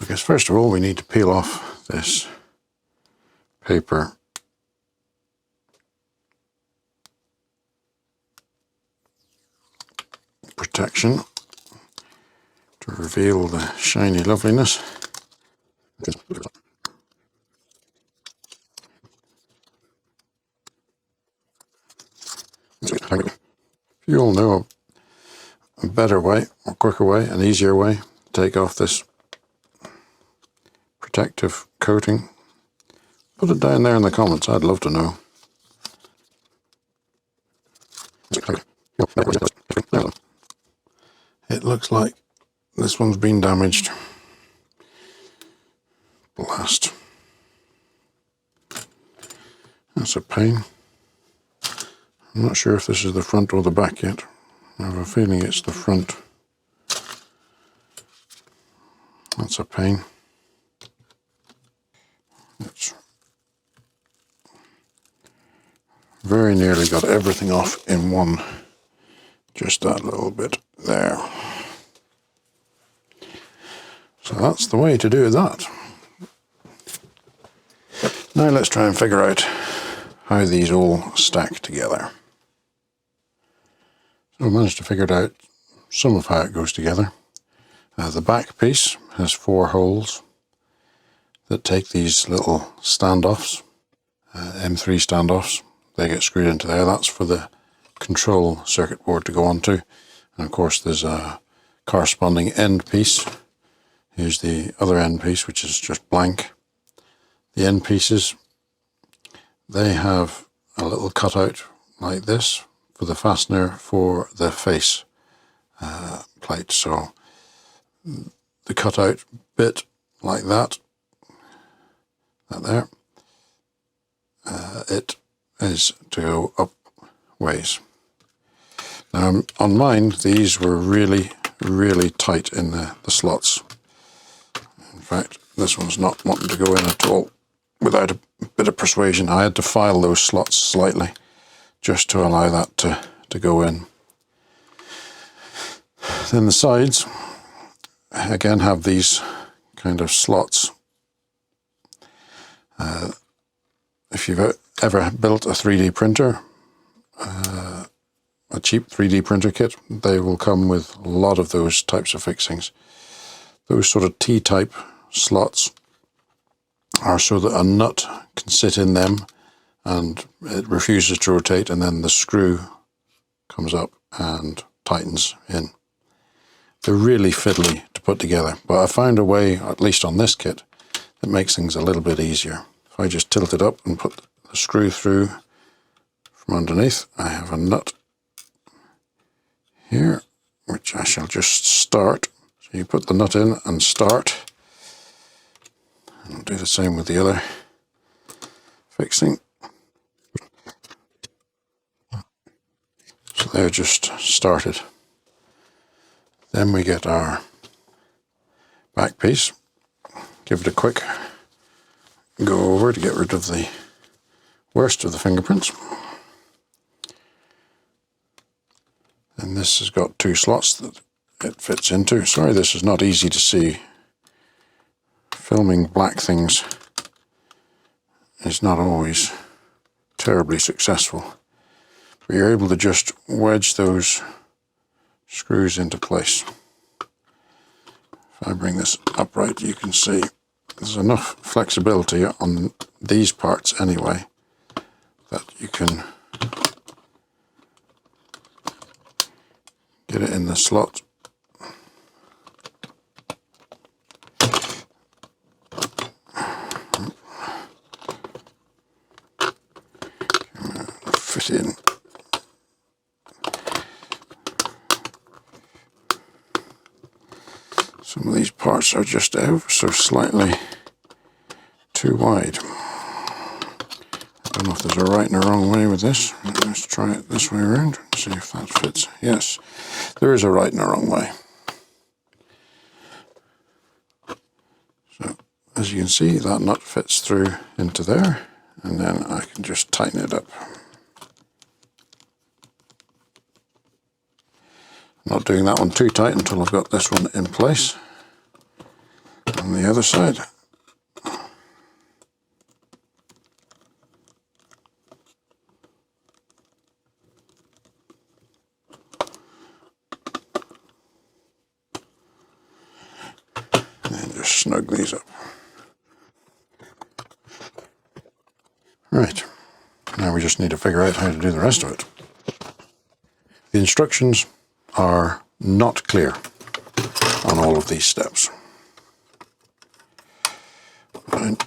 Because first of all we need to peel off this paper protection to reveal the shiny loveliness. You all know a better way, or quicker way, an easier way to take off this protective coating. Put it down there in the comments, I'd love to know. It looks like this one's been damaged. Blast. That's a pain. I'm not sure if this is the front or the back yet. I have a feeling it's the front. That's a pain. It's very nearly got everything off in one. Just that little bit there. So that's the way to do that. Now let's try and figure out how these all stack together. So I managed to figure out some of how it goes together. The back piece has 4 holes that take these little standoffs, M3 standoffs. They get screwed into there. That's for the control circuit board to go onto. And of course there's a corresponding end piece. Here's the other end piece, which is just blank. The end pieces, they have a little cutout like this for the fastener for the face plate. So the cutout bit like that, there, it is to go up ways. Now on mine, these were really tight in the slots. In fact, this one's not wanting to go in at all without a bit of persuasion. I had to file those slots slightly just to allow that to go in. Then the sides again have these kind of slots. If you've ever built a 3D printer, a cheap 3D printer kit, they will come with a lot of those types of fixings. Those sort of T-type slots are so that a nut can sit in them and it refuses to rotate, and then the screw comes up and tightens in. They're really fiddly to put together, but I found a way, at least on this kit, that makes things a little bit easier. If I just tilt it up and put the screw through from underneath, I have a nut here, which I shall just start. So you put the nut in and start. And I'll do the same with the other fixing. So they're just started. Then we get our back piece. Give it a quick go over to get rid of the worst of the fingerprints. And this has got 2 slots that it fits into. Sorry, this is not easy to see. Filming black things is not always terribly successful. But you're able to just wedge those screws into place. If I bring this upright, you can see there's enough flexibility on these parts anyway that you can get it in the slot. Fit in. Some of these parts are just ever so slightly too wide. I don't know if there's a right and a wrong way with this. Let's try it this way around and see if that fits. Yes, there is a right and a wrong way. So as you can see, that nut fits through into there, and then I can just tighten it up. I'm not doing that one too tight until I've got this one in place. on the other side. And just snug these up. Right, now we just need to figure out how to do the rest of it. The instructions are not clear on all of these steps. I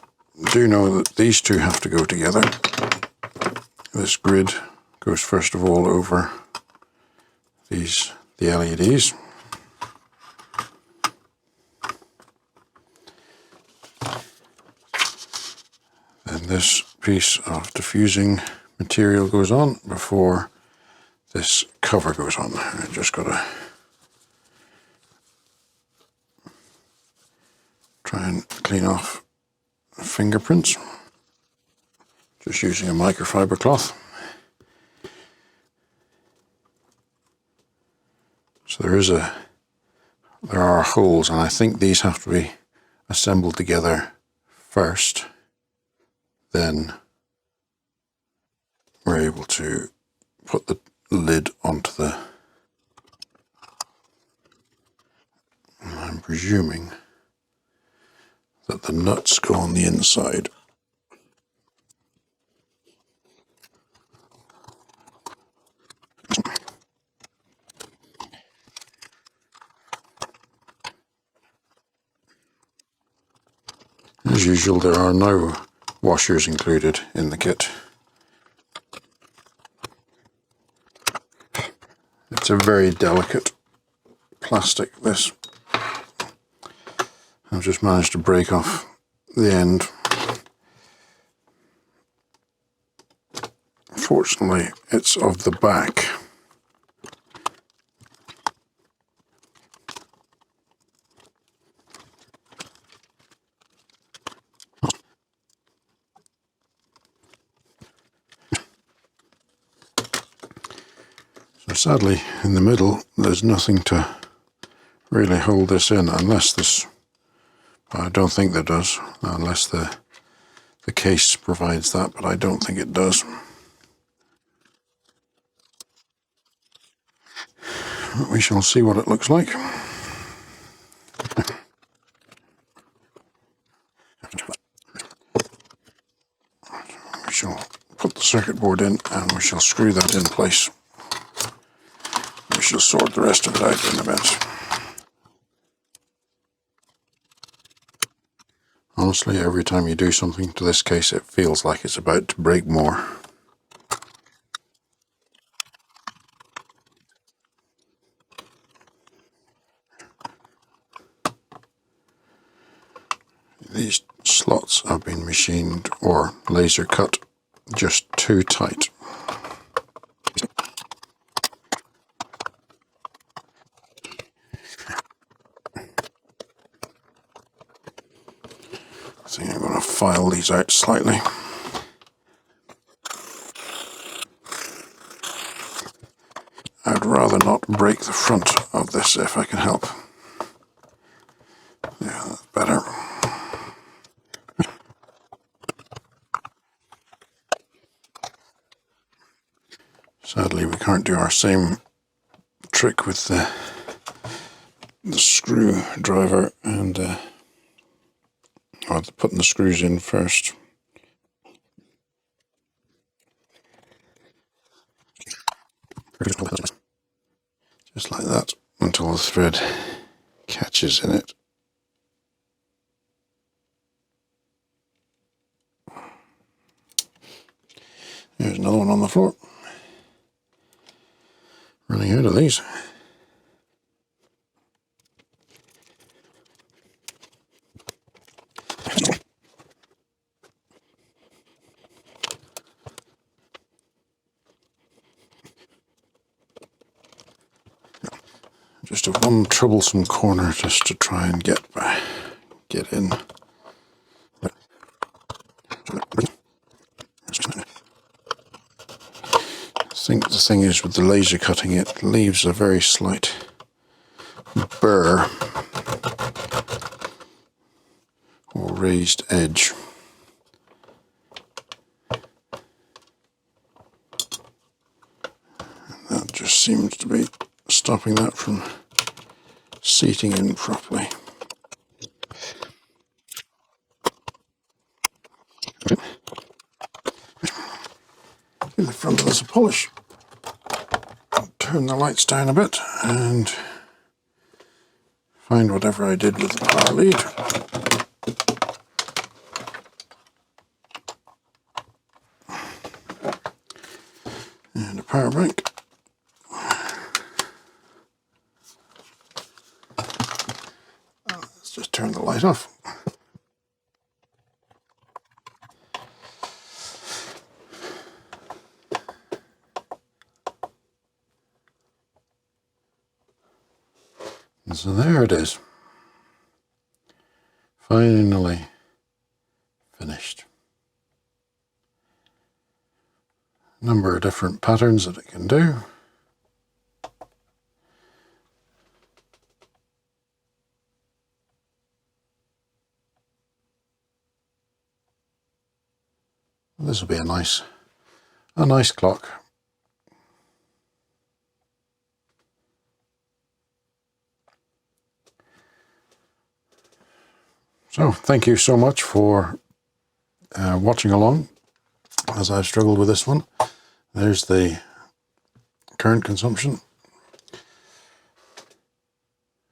do know that these two have to go together. This grid goes first of all over the LEDs. Then this piece of diffusing material goes on before this cover goes on. I just got to try and clean off fingerprints, just using a microfiber cloth. So there are holes, and I think these have to be assembled together first, then we're able to put the lid onto the, I'm presuming that the nuts go on the inside. As usual, there are no washers included in the kit. It's a very delicate plastic, this. I've just managed to break off the end. Fortunately, it's of the back. So sadly, in the middle, there's nothing to really hold this in, unless this, I don't think there does, unless the case provides that, but I don't think it does. But we shall see what it looks like. We shall put the circuit board in and we shall screw that in place. We shall sort the rest of it out in a bit. Honestly, every time you do something to this case, it feels like it's about to break more. These slots have been machined or laser cut just too tight. I think I'm going to file these out slightly. I'd rather not break the front of this if I can help. Yeah, that's better. Sadly, we can't do our same trick with the screwdriver and or putting the screws in first. Just like that, until the thread catches in it. There's another one on the floor. Running out of these. Just a one troublesome corner just to try and get in. I think the thing is with the laser cutting, it leaves a very slight burr. raised edge. That just seems to be stopping that from seating in properly. Give the front of this a polish. Turn the lights down a bit and find whatever I did with the power lead. And a power bank. Let's just turn the light off. And so there it is. Finally finished. A number of different patterns that it can do. This will be a nice clock. So thank you so much for watching along as I've struggled with this one. There's the current consumption.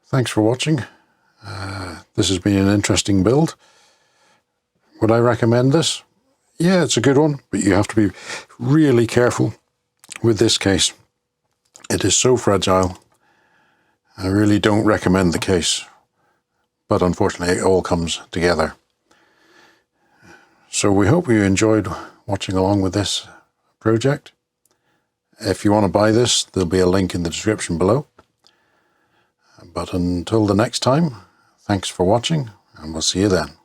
Thanks for watching. This has been an interesting build. Would I recommend this? Yeah, it's a good one, but you have to be really careful with this case. It is so fragile. I really don't recommend the case. But unfortunately, it all comes together. So we hope you enjoyed watching along with this project. If you want to buy this, there'll be a link in the description below. But until the next time, thanks for watching, and we'll see you then.